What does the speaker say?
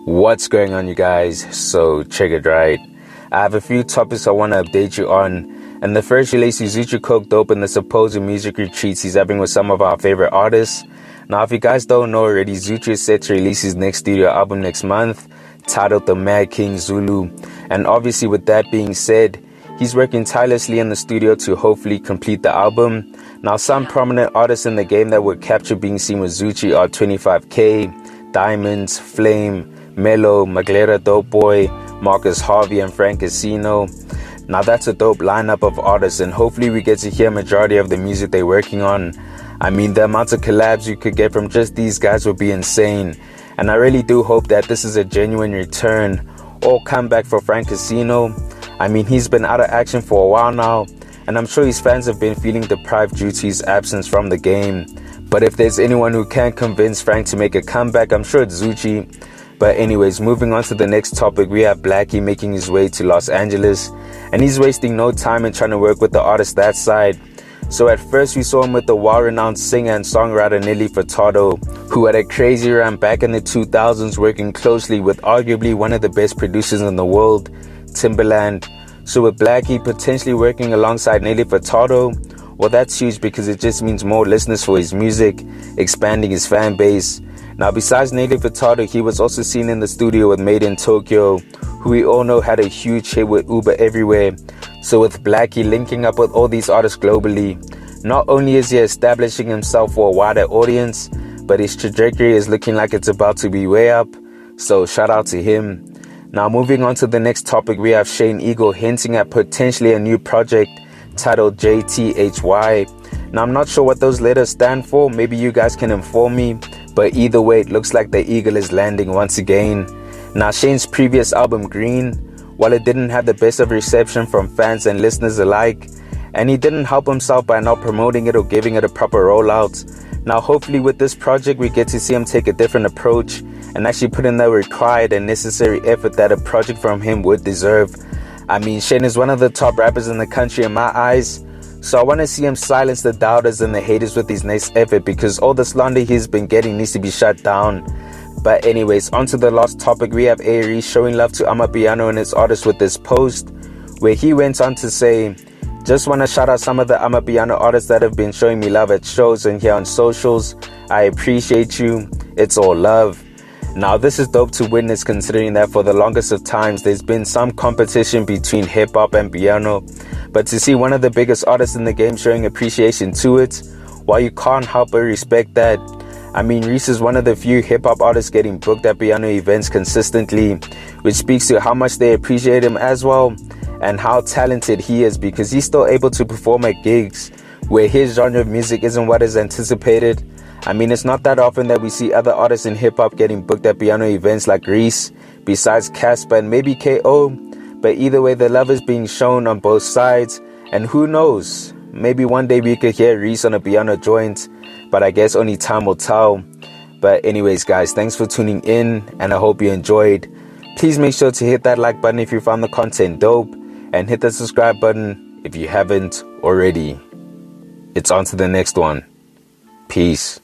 What's going on, you guys? So check it right. I have a few topics I want to update you on, and the first relates to Zoocci coked dope in the supposed music retreats he's having with some of our favorite artists. Now, if you guys don't know already, Zoocci is set to release his next studio album next month, titled The Mad King Zulu. And obviously, with that being said, he's working tirelessly in the studio to hopefully complete the album. Now, some prominent artists in the game that were captured being seen with Zoocci are 25K, Diamonds, Flame, Mello, Maglera Dope Boy, Marcus Harvey, and Frank Casino. Now that's a dope lineup of artists, and hopefully we get to hear a majority of the music they're working on. I mean, the amount of collabs you could get from just these guys would be insane. And I really do hope that this is a genuine return or comeback for Frank Casino. I mean, he's been out of action for a while now, and I'm sure his fans have been feeling deprived due to his absence from the game. But if there's anyone who can convince Frank to make a comeback, I'm sure it's Zoocci. But anyways, moving on to the next topic, we have Blxcke making his way to Los Angeles, and he's wasting no time in trying to work with the artist that side. So at first we saw him with the well-renowned singer and songwriter Nelly Furtado, who had a crazy run back in the 2000s working closely with arguably one of the best producers in the world, Timbaland. So with Blxcke potentially working alongside Nelly Furtado, well, that's huge because it just means more listeners for his music, expanding his fan base. Now, besides Nelly Furtado, he was also seen in the studio with Madeintyo, who we all know had a huge hit with Uber Everywhere. So with Blxcke linking up with all these artists globally, not only is he establishing himself for a wider audience, but his trajectory is looking like it's about to be way up. So shout out to him. Now, moving on to the next topic, we have Shane Eagle hinting at potentially a new project titled JTHY. Now, I'm not sure what those letters stand for. Maybe you guys can inform me. But either way, it looks like the eagle is landing once again. Now, Shane's previous album, Green, while it didn't have the best of reception from fans and listeners alike, and he didn't help himself by not promoting it or giving it a proper rollout. Now, hopefully with this project, we get to see him take a different approach and actually put in the required and necessary effort that a project from him would deserve. I mean, Shane is one of the top rappers in the country in my eyes, so I want to see him silence the doubters and the haters with his next effort, because all the slander he's been getting needs to be shut down. But anyways, on to the last topic, we have A-Reece showing love to Amapiano and his artists with this post, where he went on to say, "Just want to shout out some of the Amapiano artists that have been showing me love at shows and here on socials. I appreciate you. It's all love." Now, this is dope to witness, considering that for the longest of times there's been some competition between hip-hop and piano, but to see one of the biggest artists in the game showing appreciation to it, while you can't help but respect that. I mean, Reece is one of the few hip-hop artists getting booked at piano events consistently, which speaks to how much they appreciate him as well, and how talented he is, because he's still able to perform at gigs where his genre of music isn't what is anticipated. I mean, it's not that often that we see other artists in hip-hop getting booked at piano events like Reece, besides Casper and maybe KO. But either way, the love is being shown on both sides, and who knows, maybe one day we could hear Reece on a piano joint, but I guess only time will tell. But anyways, guys, thanks for tuning in, and I hope you enjoyed. Please make sure to hit that like button if you found the content dope, and hit the subscribe button if you haven't already. It's on to the next one. Peace.